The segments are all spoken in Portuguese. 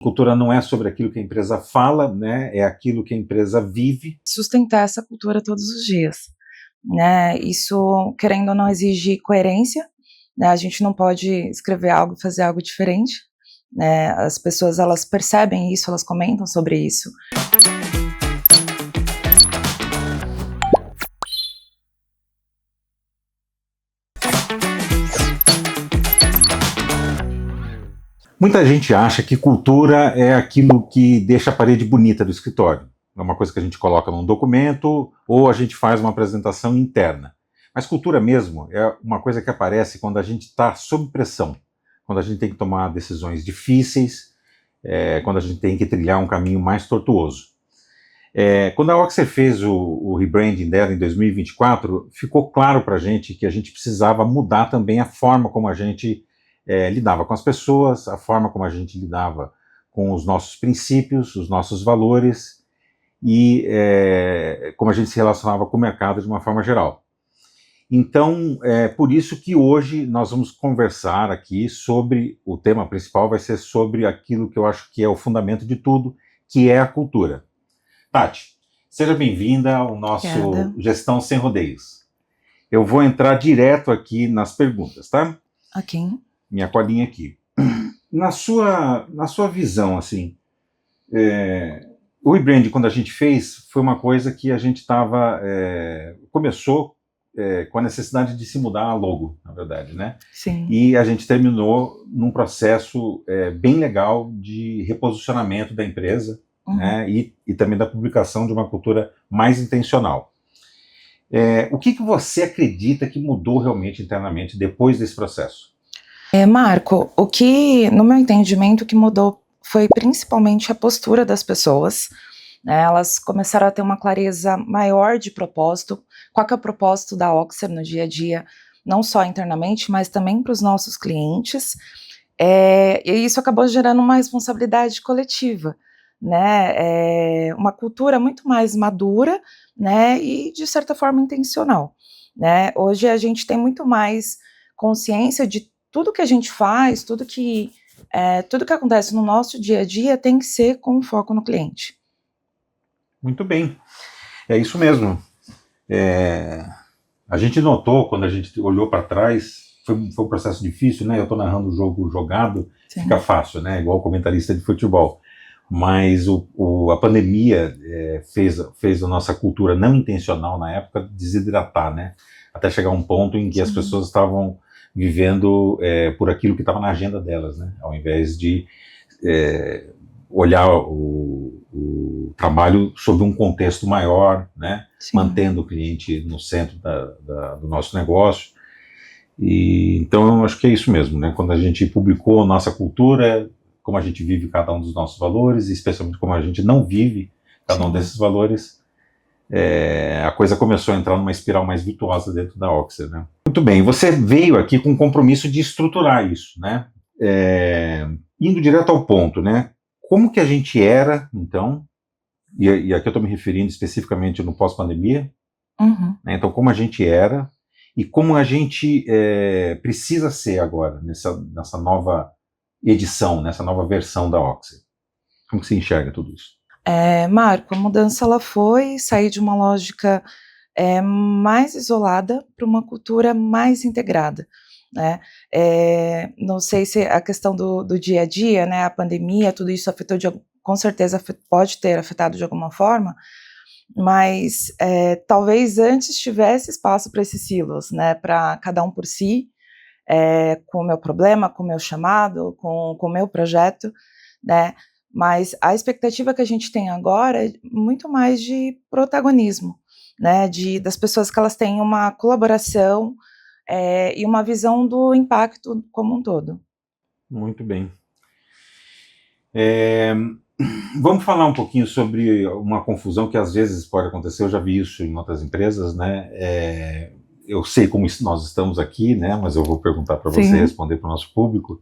Cultura não é sobre aquilo que a empresa fala, né? É aquilo que a empresa vive. Sustentar essa cultura todos os dias, né? Isso, querendo ou não, exige coerência, né? A gente não pode escrever algo e fazer algo diferente, né? As pessoas, elas percebem isso, elas comentam sobre isso. Muita gente acha que cultura é aquilo que deixa a parede bonita do escritório. É uma coisa que a gente coloca num documento ou a gente faz uma apresentação interna. Mas cultura mesmo é uma coisa que aparece quando a gente está sob pressão, quando a gente tem que tomar decisões difíceis, quando a gente tem que trilhar um caminho mais tortuoso. Quando a Oxer fez o rebranding dela em 2024, ficou claro para a gente que a gente precisava mudar também a forma como a gente lidava com as pessoas, a forma como a gente lidava com os nossos princípios, os nossos valores e como a gente se relacionava com o mercado de uma forma geral. Então, é por isso que hoje nós vamos conversar aqui sobre, o tema principal vai ser sobre aquilo que eu acho que é o fundamento de tudo, que é a cultura. Tati, seja bem-vinda ao nosso Obrigada. Gestão Sem Rodeios. Eu vou entrar direto aqui nas perguntas, tá? Ok. Minha colinha aqui. Na sua visão, assim, o rebrand, quando a gente fez, foi uma coisa que a gente começou com a necessidade de se mudar a logo, na verdade, né? Sim. E a gente terminou num processo bem legal de reposicionamento da empresa, né? E também da publicação de uma cultura mais intencional. O que você acredita que mudou realmente internamente depois desse processo? Marco, o que, no meu entendimento, o que mudou foi principalmente a postura das pessoas, né? Elas começaram a ter uma clareza maior de propósito, qual que é o propósito da Oxer no dia a dia, não só internamente, mas também para os nossos clientes, e isso acabou gerando uma responsabilidade coletiva, né? Uma cultura muito mais madura, né? E de certa forma intencional, né? Hoje a gente tem muito mais consciência de tudo que a gente faz, tudo que acontece no nosso dia a dia tem que ser com foco no cliente. Muito bem, é isso mesmo. A gente notou, quando a gente olhou para trás, foi um processo difícil, né? Eu estou narrando o jogo jogado, Sim. Fica fácil, né? Igual comentarista de futebol. Mas a pandemia fez a nossa cultura não intencional na época desidratar, né? Até chegar a um ponto em que Sim. as pessoas estavam vivendo por aquilo que estava na agenda delas, né? Ao invés de olhar o trabalho sob um contexto maior, né? Sim. Mantendo o cliente no centro do nosso negócio. E então eu acho que é isso mesmo, né? Quando a gente publicou a nossa cultura, como a gente vive cada um dos nossos valores, e especialmente como a gente não vive cada um desses valores, a coisa começou a entrar numa espiral mais virtuosa dentro da Oxer, né? Muito bem, você veio aqui com o compromisso de estruturar isso, né? Indo direto ao ponto, né? Como que a gente era, então, e aqui eu estou me referindo especificamente no pós-pandemia, né? Então como a gente era e como a gente precisa ser agora, nessa nova edição, nessa nova versão da Oxer. Como que você enxerga tudo isso? Marco, a mudança ela foi sair de uma lógica mais isolada para uma cultura mais integrada, né? Não sei se a questão do dia a dia, né, a pandemia, tudo isso afetou com certeza pode ter afetado de alguma forma, mas talvez antes tivesse espaço para esses silos, né, para cada um por si, com o meu problema, com o meu chamado, com o meu projeto, né? Mas a expectativa que a gente tem agora é muito mais de protagonismo, né? Das pessoas que elas têm uma colaboração e uma visão do impacto como um todo. Muito bem. Vamos falar um pouquinho sobre uma confusão que às vezes pode acontecer, eu já vi isso em outras empresas, né? Eu sei como nós estamos aqui, né? Mas eu vou perguntar para você responder para o nosso público.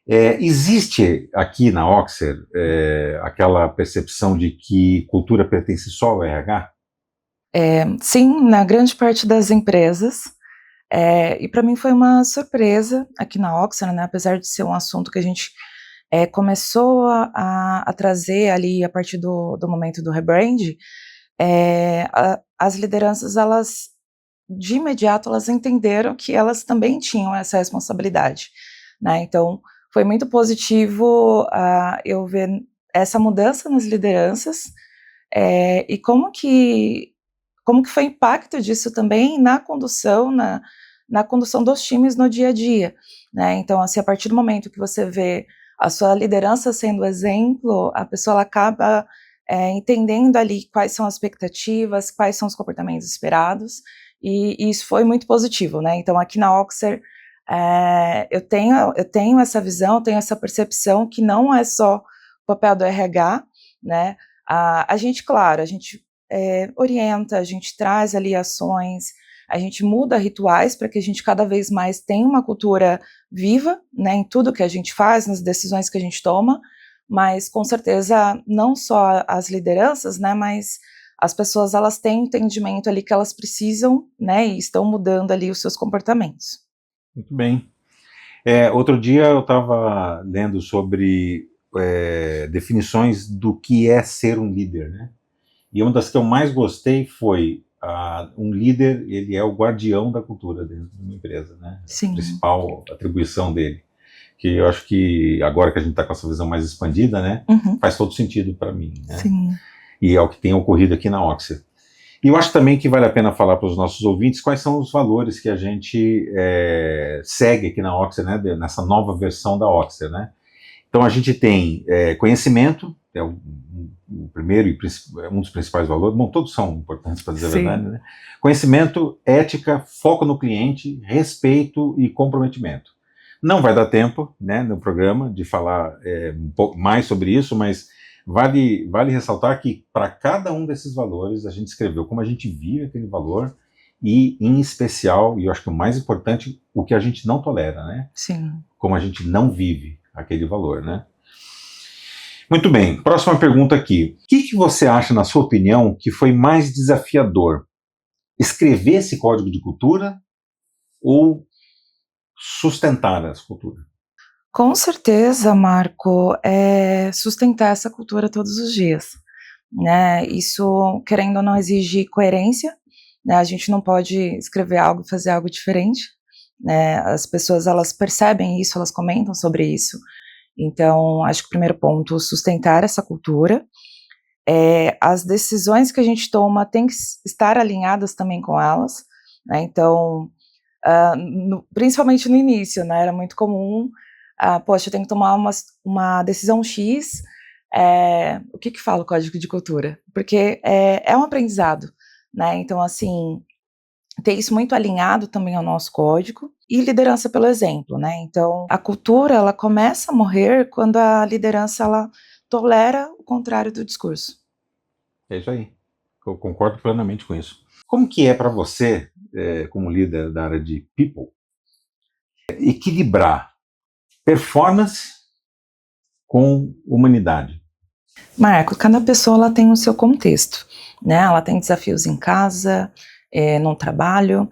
Existe aqui na Oxer aquela percepção de que cultura pertence só ao RH? Sim, na grande parte das empresas, e para mim foi uma surpresa aqui na Oxer, né? Apesar de ser um assunto que a gente começou a trazer ali, a partir do momento do rebrand, as lideranças, elas, de imediato, elas entenderam que elas também tinham essa responsabilidade, né? Então, foi muito positivo eu ver essa mudança nas lideranças, e como que foi o impacto disso também na condução, na condução dos times no dia a dia, né? Então, assim, a partir do momento que você vê a sua liderança sendo exemplo, a pessoa ela acaba entendendo ali quais são as expectativas, quais são os comportamentos esperados, e isso foi muito positivo, né? Então, aqui na Oxer, eu tenho essa visão, tenho essa percepção que não é só o papel do RH, né? A gente, claro, a gente orienta, a gente traz ali ações, a gente muda rituais para que a gente cada vez mais tenha uma cultura viva, né, em tudo que a gente faz, nas decisões que a gente toma, mas com certeza não só as lideranças, né, mas as pessoas, elas têm entendimento ali que elas precisam, né, e estão mudando ali os seus comportamentos. Muito bem. Outro dia eu estava lendo sobre definições do que é ser um líder, né? E uma das que eu mais gostei foi um líder, ele é o guardião da cultura dentro de uma empresa, né? Sim. A principal atribuição dele. Que eu acho que agora que a gente está com essa visão mais expandida, né? Uhum. Faz todo sentido para mim, né? Sim. E é o que tem ocorrido aqui na Oxer. E eu acho também que vale a pena falar para os nossos ouvintes quais são os valores que a gente segue aqui na Oxer, né? Nessa nova versão da Oxer, né? Então a gente tem conhecimento, é o primeiro e um dos principais valores. Bom, todos são importantes, para dizer a verdade, né? Conhecimento, ética, foco no cliente, respeito e comprometimento. Não vai dar tempo, né, no programa de falar um pouco mais sobre isso, mas vale ressaltar que para cada um desses valores a gente escreveu como a gente vive aquele valor e, em especial, e eu acho que o mais importante, o que a gente não tolera, né? Sim. Como a gente não vive aquele valor, né? Muito bem, próxima pergunta aqui. O que você acha, na sua opinião, que foi mais desafiador? Escrever esse código de cultura ou sustentar essa cultura? Com certeza, Marco, sustentar essa cultura todos os dias, né? Isso, querendo ou não, exige coerência, né? A gente não pode escrever algo e fazer algo diferente, né? As pessoas, elas percebem isso, elas comentam sobre isso. Então, acho que o primeiro ponto, sustentar essa cultura. As decisões que a gente toma têm que estar alinhadas também com elas, né? Então, principalmente no início, né? Era muito comum, poxa, eu tenho que tomar uma decisão X, o que fala o código de cultura? Porque é um aprendizado, né? Então, assim, ter isso muito alinhado também ao nosso código, e liderança pelo exemplo, né? Então, a cultura, ela começa a morrer quando a liderança, ela tolera o contrário do discurso. É isso aí. Eu concordo plenamente com isso. Como que é para você, como líder da área de people, equilibrar performance com humanidade? Marco, cada pessoa, ela tem o seu contexto, né? Ela tem desafios em casa, no trabalho,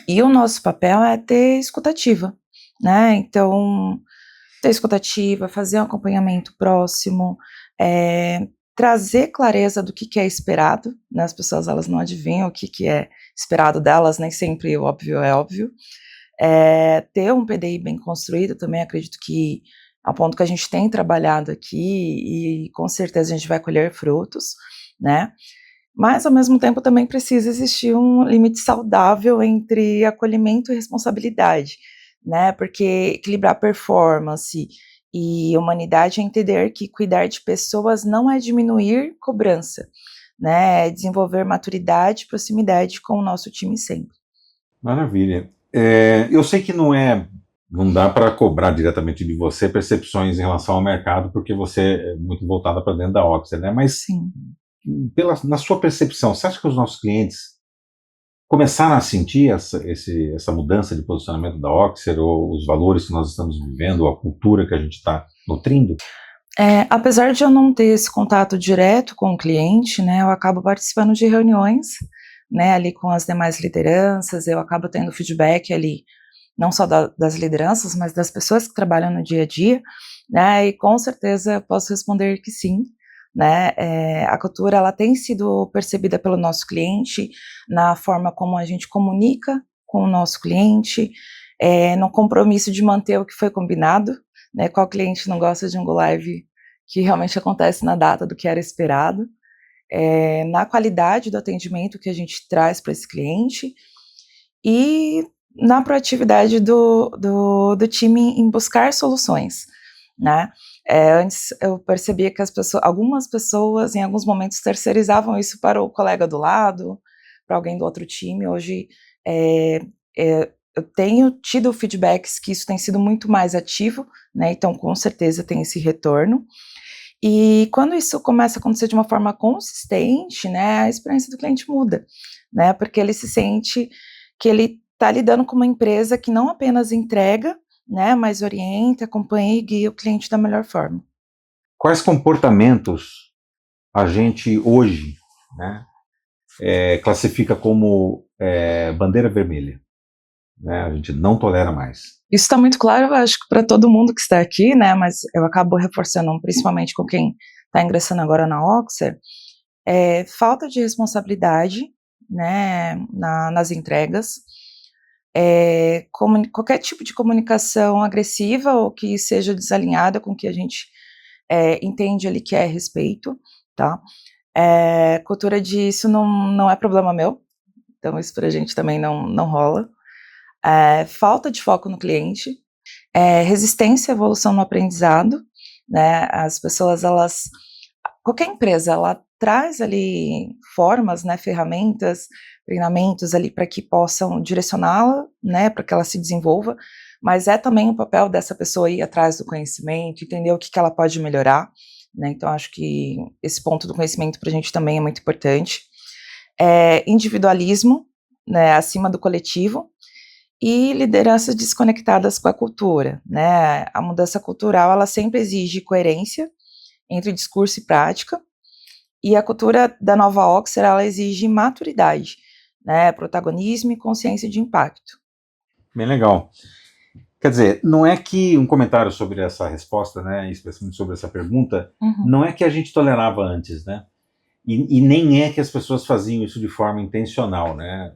e o nosso papel é ter escutativa, né? Então, ter escutativa, fazer um acompanhamento próximo, trazer clareza do que é esperado, né? As pessoas, elas não adivinham o que é esperado delas, nem sempre o óbvio é óbvio. Ter um PDI bem construído também, acredito que é um ponto que a gente tem trabalhado aqui, e com certeza a gente vai colher frutos, né? Mas, ao mesmo tempo, também precisa existir um limite saudável entre acolhimento e responsabilidade, né? Porque equilibrar performance e humanidade é entender que cuidar de pessoas não é diminuir cobrança, né? É desenvolver maturidade e proximidade com o nosso time sempre. Maravilha. Eu sei que não dá para cobrar diretamente de você percepções em relação ao mercado, porque você é muito voltada para dentro da Oxer, né? Mas Sim. na sua percepção, você acha que os nossos clientes começaram a sentir essa mudança de posicionamento da Oxer, ou os valores que nós estamos vivendo, ou a cultura que a gente está nutrindo? Apesar de eu não ter esse contato direto com o cliente, né, eu acabo participando de reuniões, né, ali com as demais lideranças, eu acabo tendo feedback ali, não só das lideranças, mas das pessoas que trabalham no dia a dia, né? E com certeza eu posso responder que sim, né? A cultura ela tem sido percebida pelo nosso cliente na forma como a gente comunica com o nosso cliente, no compromisso de manter o que foi combinado, né? Qual cliente não gosta de um go live que realmente acontece na data do que era esperado, na qualidade do atendimento que a gente traz para esse cliente e na proatividade do time em buscar soluções, né? Antes eu percebia que algumas pessoas, em alguns momentos, terceirizavam isso para o colega do lado, para alguém do outro time. Hoje, eu tenho tido feedbacks que isso tem sido muito mais ativo, né? Então, com certeza, tem esse retorno. E quando isso começa a acontecer de uma forma consistente, né, a experiência do cliente muda, né? Porque ele se sente que ele está lidando com uma empresa que não apenas entrega, né, mas orienta, acompanha e guia o cliente da melhor forma. Quais comportamentos a gente hoje, né, classifica como bandeira vermelha? Né? A gente não tolera mais. Isso está muito claro, eu acho que para todo mundo que está aqui, né, mas eu acabo reforçando, principalmente com quem está ingressando agora na Oxer, falta de responsabilidade, né, nas entregas, qualquer tipo de comunicação agressiva ou que seja desalinhada com o que a gente entende ali que é respeito, tá? Cultura de isso não é problema meu, então isso pra gente também não rola. Falta de foco no cliente, resistência à evolução no aprendizado, né? As pessoas, qualquer empresa, ela traz ali formas, né, ferramentas, treinamentos ali para que possam direcioná-la, né, para que ela se desenvolva, mas é também o papel dessa pessoa ir atrás do conhecimento, entender o que ela pode melhorar, né? Então acho que esse ponto do conhecimento para a gente também é muito importante. Individualismo, né, acima do coletivo, e lideranças desconectadas com a cultura, né? A mudança cultural, ela sempre exige coerência entre discurso e prática, e a cultura da nova Oxer, ela exige maturidade, né? Protagonismo e consciência de impacto. Bem legal. Quer dizer, não é que um comentário sobre essa resposta, né, especialmente sobre essa pergunta, não é que a gente tolerava antes, né? E nem é que as pessoas faziam isso de forma intencional, né?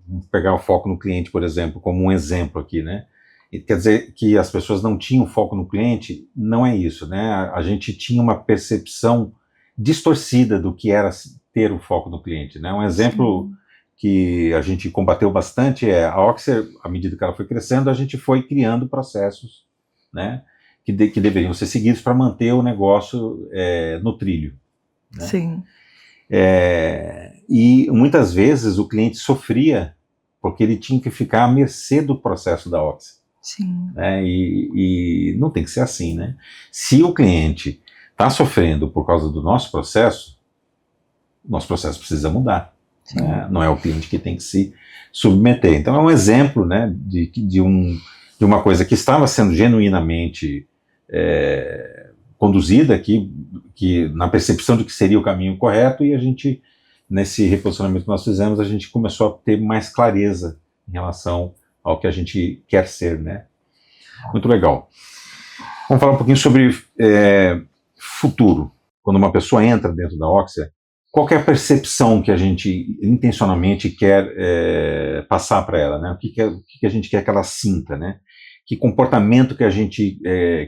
Vamos pegar o foco no cliente, por exemplo, como um exemplo aqui, né? E quer dizer que as pessoas não tinham foco no cliente? Não é isso, né? A gente tinha uma percepção distorcida do que era ter o foco no cliente, né? Um exemplo que a gente combateu bastante é a Oxer, à medida que ela foi crescendo, a gente foi criando processos, né, que deveriam ser seguidos para manter o negócio no trilho. Né? Sim. E muitas vezes o cliente sofria porque ele tinha que ficar à mercê do processo da Oxer. Sim. Né? E não tem que ser assim, né? Se o cliente está sofrendo por causa do nosso processo precisa mudar. Né? Não é o cliente que tem que se submeter. Então é um exemplo, né, de uma coisa que estava sendo genuinamente conduzida aqui, que na percepção de que seria o caminho correto, e a gente, nesse reposicionamento que nós fizemos, a gente começou a ter mais clareza em relação ao que a gente quer ser, né? Muito legal. Vamos falar um pouquinho sobre futuro. Quando uma pessoa entra dentro da Oxer, qual é a percepção que a gente intencionalmente quer passar para ela, né? O que a gente quer que ela sinta, né? Que comportamento que a gente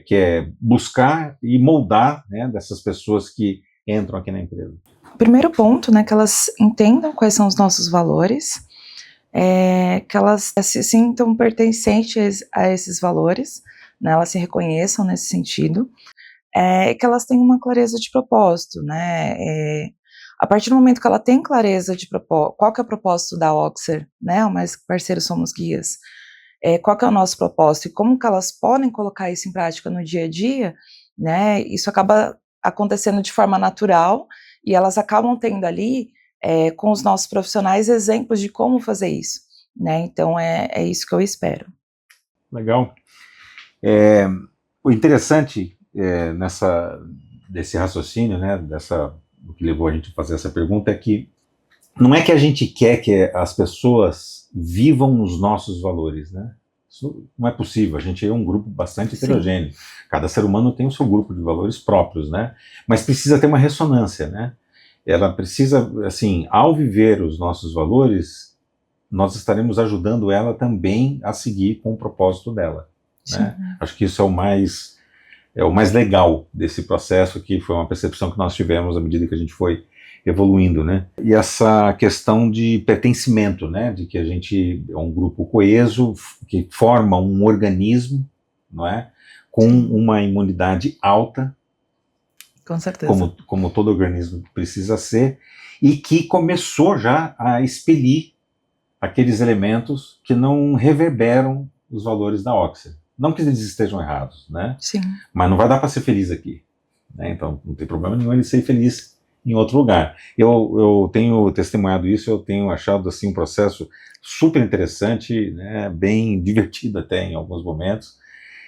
quer buscar e moldar, né, dessas pessoas que entram aqui na empresa? Primeiro ponto, né, que elas entendam quais são os nossos valores, que elas se sintam pertencentes a esses valores, né, elas se reconheçam nesse sentido, que elas tenham uma clareza de propósito, né, a partir do momento que ela tem clareza de qual que é o propósito da Oxer, né, o Mais Parceiro Somos Guias, qual que é o nosso propósito e como que elas podem colocar isso em prática no dia a dia, né, isso acaba acontecendo de forma natural e elas acabam tendo ali, com os nossos profissionais, exemplos de como fazer isso, né, então é isso que eu espero. Legal. O interessante desse raciocínio, né, o que levou a gente a fazer essa pergunta, é que não é que a gente quer que as pessoas vivam os nossos valores, né? Isso não é possível, a gente é um grupo bastante Sim. heterogêneo. Cada ser humano tem o seu grupo de valores próprios, né? Mas precisa ter uma ressonância, né? Ela precisa, assim, ao viver os nossos valores, nós estaremos ajudando ela também a seguir com o propósito dela, né? Acho que isso é o mais legal desse processo, que foi uma percepção que nós tivemos à medida que a gente foi evoluindo, né? E essa questão de pertencimento, né? De que a gente é um grupo coeso, que forma um organismo, não é? Com uma imunidade alta, com certeza, como todo organismo precisa ser, e que começou já a expelir aqueles elementos que não reverberam os valores da Oxford. Não que eles estejam errados, né? Sim. Mas não vai dar para ser feliz aqui, né? Então não tem problema nenhum ele ser feliz em outro lugar. Eu tenho testemunhado isso, eu tenho achado assim um processo super interessante, né? Bem divertido até em alguns momentos,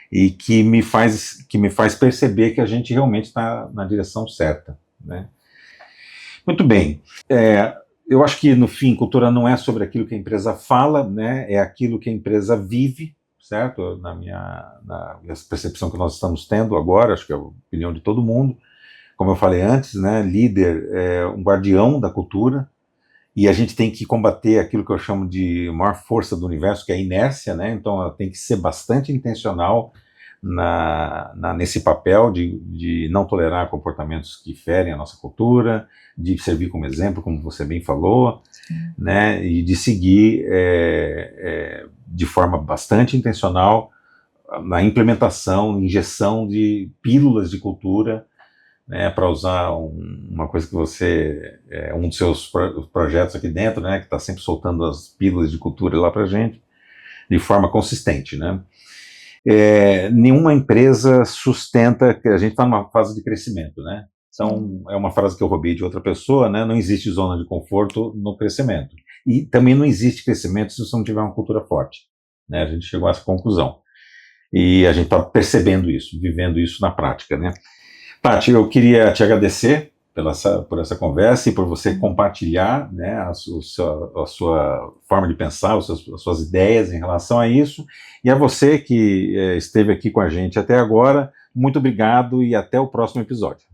e que me faz perceber que a gente realmente está na direção certa, né? Muito bem. Eu acho que, no fim, cultura não é sobre aquilo que a empresa fala, né? É aquilo que a empresa vive, certo? Na percepção que nós estamos tendo agora, acho que é a opinião de todo mundo. Como eu falei antes, né? Líder é um guardião da cultura, e a gente tem que combater aquilo que eu chamo de maior força do universo, que é a inércia, né? Então ela tem que ser bastante intencional nesse papel de não tolerar comportamentos que ferem a nossa cultura, de servir como exemplo, como você bem falou, né? E de seguir de forma bastante intencional na implementação, injeção de pílulas de cultura, né, para usar uma coisa que você, um dos seus projetos aqui dentro, né, que está sempre soltando as pílulas de cultura lá para a gente, de forma consistente, né. Nenhuma empresa sustenta, que a gente está numa fase de crescimento, né, então é uma frase que eu roubei de outra pessoa, né, não existe zona de conforto no crescimento, e também não existe crescimento se você não tiver uma cultura forte, né, a gente chegou a essa conclusão, e a gente está percebendo isso, vivendo isso na prática, né. Tati, eu queria te agradecer por essa conversa e por você compartilhar, né, a sua forma de pensar, as suas ideias em relação a isso. E a você que esteve aqui com a gente até agora, muito obrigado e até o próximo episódio.